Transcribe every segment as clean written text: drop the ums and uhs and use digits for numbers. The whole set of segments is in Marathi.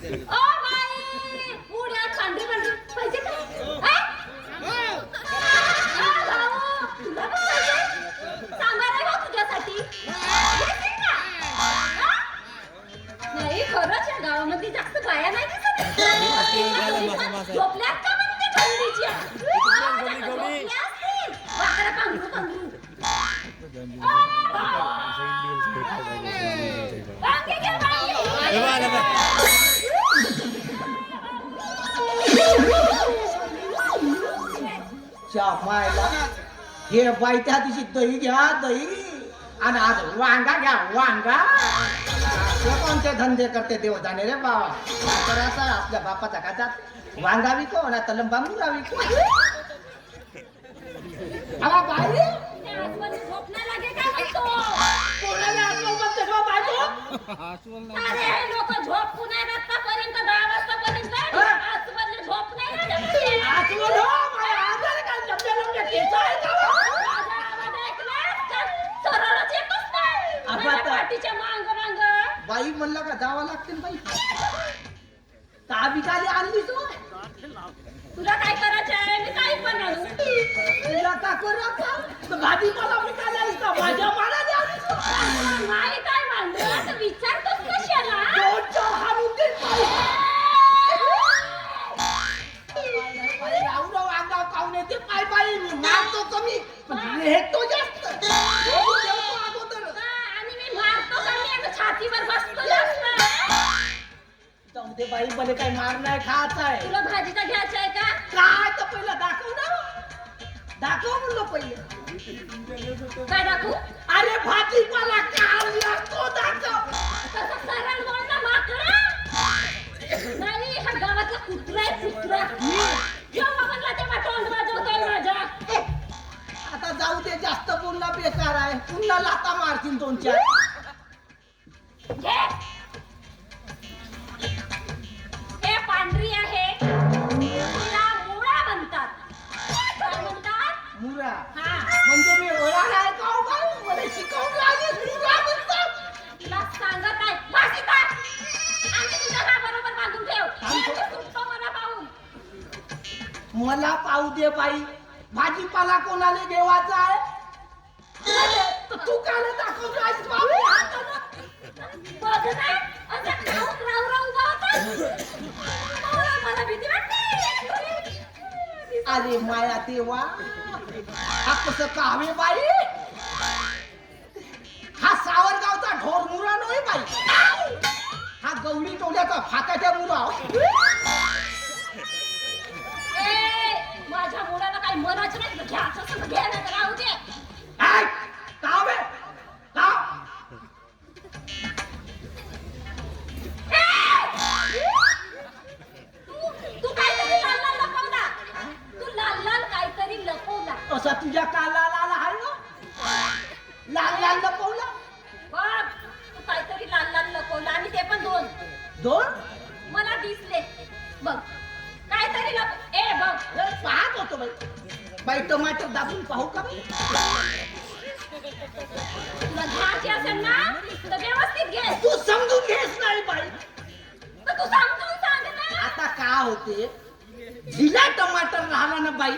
ओ बाई उड्या पांढरी पांढरी पाहिजे का तुला पण पाहिजे सांगा रे हो तुझ्यासाठी येशील का? नाही खरंच या गावामध्ये जास्त बाया नाही दिसत झोपल्यात का म्हणते थंडीच्या झोपल्या असतील वाकडा पांघरू पांघरू मायला हे बाई त्या दिवशी दही घ्या दही आणि आज वांगा घ्या वांगा ते कोणते धंदे करते देव जाणे रे बाबा तर असा आपल्या बापाचा का जात वांगा विको ना तर बांगुरा विको अला बाई झोपणार लागे काय म्हणतो कोणाला आत्मा म्हणते का बायको अरे लोक झोप पुन्हा आतापर्यंत 10 वाजतापर्यंत आजमध्ये झोप नाही लागत आजवर हो माझ्या आजार काय जमल्या केस आहे का सरळच येतच नाही माझ्या पाठीच्या मांग मांग बाई म्हणलं का जावं लागते बाई ताबी काली आणली तू तुला काय करायचं आहे मी काही पण आणू तुला का करू भाजीपाला विकायला का माझ्या माला नाही काय मांडलं तर विचारतोस कशाला रावराव अंगाव काऊन येते पाय पाय मारतो कमी हेटतो जास्त आणि मी मारतो कमी आणि छातीवर बसतो जास्त जाऊ दे बाई मला काय मार नाही खायचं आहे तुला भाजीचा घ्यायचा आहे का काय तर पहिलं दाखव ना दाखव म्हणलं पहिले काय दाखवू अरे भाजीपाला काय लागतो दाखव तसं सरळ बोल ना माकडा नाही हा गावातला कुत्रा आहे कुत्रा जेव्हा म्हणला तेव्हा तोंड वाजवतोय माझ्या आता जाऊ दे जास्त बोलणं बेकार आहे पुन्हा लाता मारतील 2-4 घे हे पांढरी आहे तिला मुळा म्हणतात काय म्हणतात मुरा हा म्हणजे मी ओळा नाही का हो बाई मला शिकवून लागेल मुरा म्हणतात तुला सांगत आहे भाषिका आणि तुझ्या हा बरोबर बांधून ठेव सुटतो मला पाहून मला पाहू दे बाई भाजीपाला कोणाला घेवायचा आहे तर तू काला दाखव राज बाबू बघ ना असा खाऊन राव उभा होता मला भीती वाटते अरे माया देवा हा कसं कावे बाई हा सावरगावचा ढोर मुरा नाही बाई हा गौरी टोल्याचा फाकाच्या मुरा माझ्या मुलाला काही मनाचं नाही घ्यायचं असं घ्या नाही राहू दे कावे का तू काहीतरी लाल लाल लपवला तू लाल लाल काहीतरी लपवला असा तुझ्या काला लाल आहे ना लाल लाल लपवला बघ तू काहीतरी लाल लाल लपवला आणि ते पण 2 मला दिसले बघ काहीतरी लप ए बघ पाहत होतो बाई बाई टमाटर दाबून पाहू का तुला घ्यायची असेल ना तर व्यवस्थित घे तू समजून घेस नाही बाई तर तू समजून सांग ना आता का होते जिला टमाटर राहिला ना बाई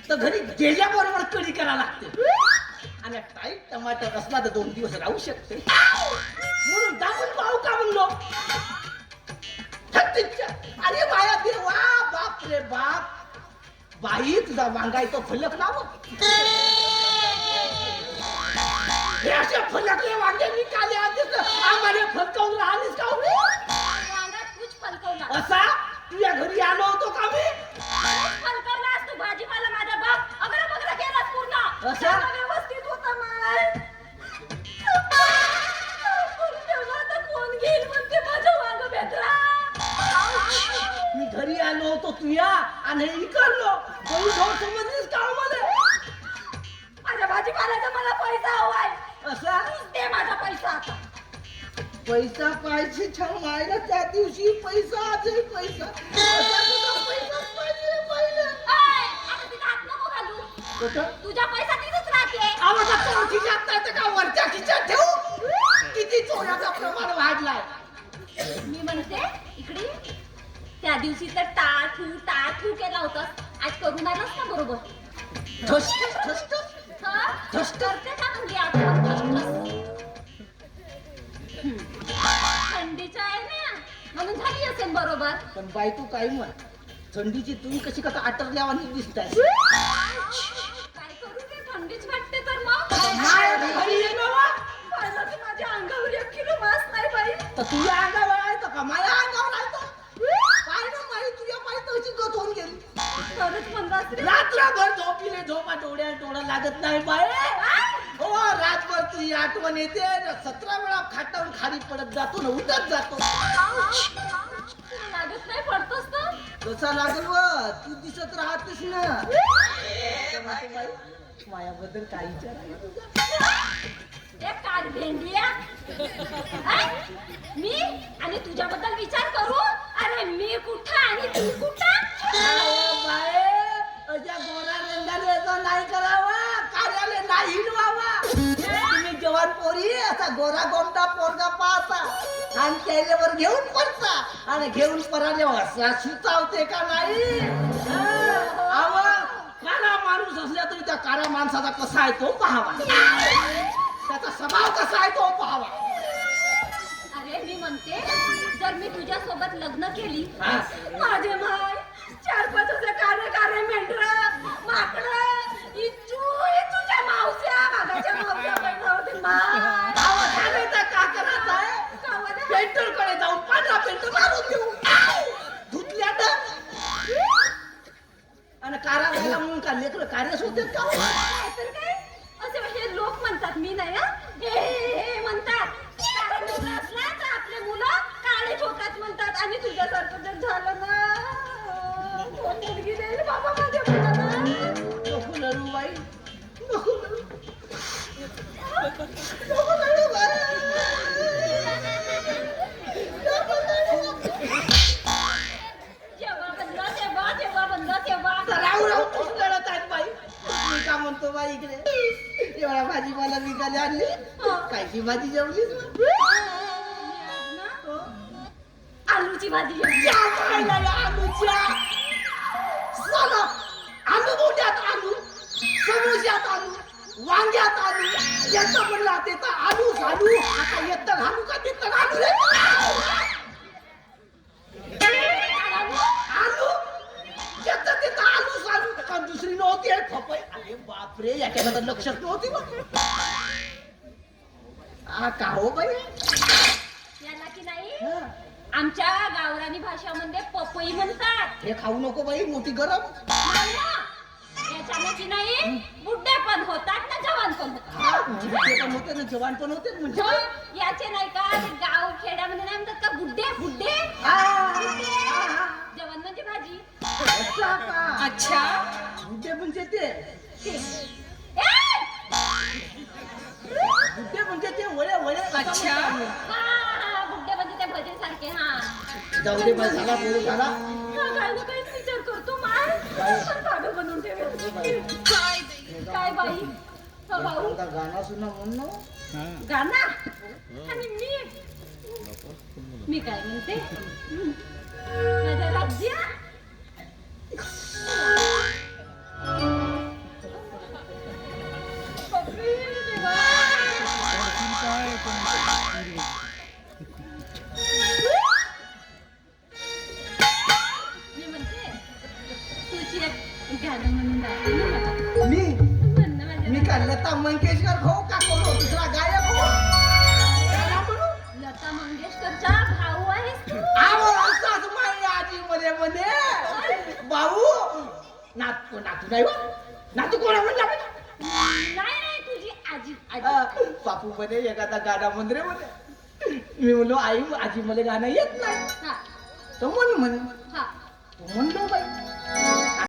तर घरी गेल्याबरोबर कढी करा लागते आणि टाईट टमाटर असला तर 2 दिवस राहू शकते म्हणून दाबून पाहू का म्हणलो अरे बाया देवा बाप रे बाप बाई तुझा वांगा तो फलक लाव हे असे फलकले वांगे मी काले आधीच आम्हाला फलकावून राहिलीस का वांगा तूच फलकवला असा तुझ्या घरी आलो होतो का मी फलकवलास तू भाजीपाला माझा बाप अगरा बगरा केलास पूर्ण असा? सगळं व्यवस्थित होतं माय कोण घेईल म्हणते माझं वांग भेटला मी घरी आलो होतो तुया आणि हे इकडलो कोणी ढोर समजलीस का मला माझ्या भाजीपाल्याचा मला पैसा हवाय असा दे माझा पैसा आता पैसा पाहिजे छान मायला त्या दिवशी पैसा आजही पैसा असा तुझा पैसाच पाहिजे पहिले आता तिला हात नको घालू कुठं तुझा पैसा तिथेच राहते आवाजा तो खिशात नाही तर का वरच्या खिशात ठेवू किती चोराचा प्रमाण वाढलाय मी म्हणते इकडे होतास आज करून आलास ना बरोबर ठस ठस ठस हा? ठस ठस. करते का म्हणजे आठवण ठसठस? थंडीचं आहे ना म्हणून झाली असेल बरोबर. पण बाई तू काय म्हण, थंडीची तुम्ही कशी कथा आटरल्यावानी दिसताय. काय करू ते थंडीच वाटते तर मग माया घरी ये ना वा. पाहिलं की माझ्या अंगावर 1 किलो मास नाही बाई. तर तुझ्या अंगावर आहे तर का माझ्या अंगावर आहे तर काय ना माई तुझ्या पाय तशी गत होऊन गेली. खरंच म्हणलास रे. रात्रभर झोपीले झोपा डोळ्याला लागत नाही बाय. हो रातभर तुझी आठवण येते 17 वेळा खाटावून खाली पडत जातो ना उठत जातो. लागत नाही पडतोस तर कसा लागल व तू दिसत राहतेस ना. मायाबद्दल काय विचार आहे तुझा. एक काढ भेंडिया मी आणि तुझ्याबद्दल विचार करू. अरे मी कुठं आणि तू कुठं. अशा गोरा रंगाने असं नाही करावा, कार्यालय नाही हिंडवावा. तुम्ही जवान पोरी असा गोरा गोमटा पोरगा पाहता आणि त्याच्यावर घेऊन पडता आणि घेऊन पराल्यावर असा सुचावते का नाही. काळा माणूस असल्या तरी त्या काळ्या माणसाचा कसा आहे तो पाहावा, त्याचा स्वभाव कसा आहे तो पाहावा. अरे मी म्हणते जर मी तुझ्या सोबत लग्न केली हा. माझे माय 4-5 असे कारे मेंढर माकड तुझ्या मावस्या मागाच्या मावस्या पण होते माय. का करायचं आहे गावाला पेंटरकडे जाऊन पांढरा पेंट मारून देऊ धुतल्या तर. आणि कारा व्हायला म्हणून का लेकर कार्यच होते का. नाहीतर काय असे हे लोक म्हणतात मी नाही हं. हे म्हणतात कारण मुलं असला तर आपले मुलं काळे ठोकात म्हणतात आणि तुझ्यासारखं जर झालं ना कोण मुलगी देईल बाबा माझ्या मुलाला. नको लढू बाई नको लढू. नको लढू बाई. नको लढू. जेव्हा बनलं तेव्हा राहू राहू तूच लढत आहेत बाई. मी का म्हणतो बाई इकडे एवढा भाजीपाला विकायला आणली कायची भाजी जेवलीस मग? आलूची भाजी आलूच्या साला आलू मोठ्यात आलू समोश्यात आलू वांग्यात आलू येतं म्हणला ते तर आलू घालू आता येतं घालू का तिथं घालू रे. आलू येतं तिथं आलू घालू का दुसरी नव्हती आहे पपई. अरे बापरे याच्याकडे लक्षच नव्हती मग. का हो बाई याला की नाही आमच्या गावरानी भाषामध्ये पपई म्हणतात. हे खाऊ नको बाई मोठी गरम. याच्याने की नाही बुड्ढे पण होतात ना जवान पण होतात. बुड्ढे पण होते ना जवान पण होते म्हणजे हो, याचे नाही का ते गाव खेड्यामध्ये नाही म्हणतात का बुड्ढे बुड्ढे जवान म्हणजे भाजी. अच्छा बुड्ढे म्हणजे ते बुड्ढे म्हणजे ते वळे वळे. अच्छा हा बुड्ढे म्हणजे ते भजे सारखे. हा जाऊ दे बाई झाला बोलू झाला. काय ना काहीच विचार करतो माय पण भाडं बनवून ठेवेल. काय बाई हो भाऊ गाणं सुना म्हणून गाणं आणि मी काय म्हणते माझं राज्य बापरे देवा. मी म्हणते तुझी एक गाणं म्हणून दाखव ना मला. मी म्हण ना माझ्या मी काय लता मंगेशकर हो का कोण दुसरा गायक हो. गाणं म्हणू. लता मंगेशकरचा भाऊ आहेस तू. आवो असाच माई आजी मध्ये म्हणे भाऊ नातू नातू नाही हो नातू कोणा म्हणला नाही तुझी आजी आजी. बापू म्हणे एखादा गाणं म्हण रे म्हणे. मी म्हणलो आई आजी मला गाणं येत नाही हा तर म्हण हा तो म्हणलो बाई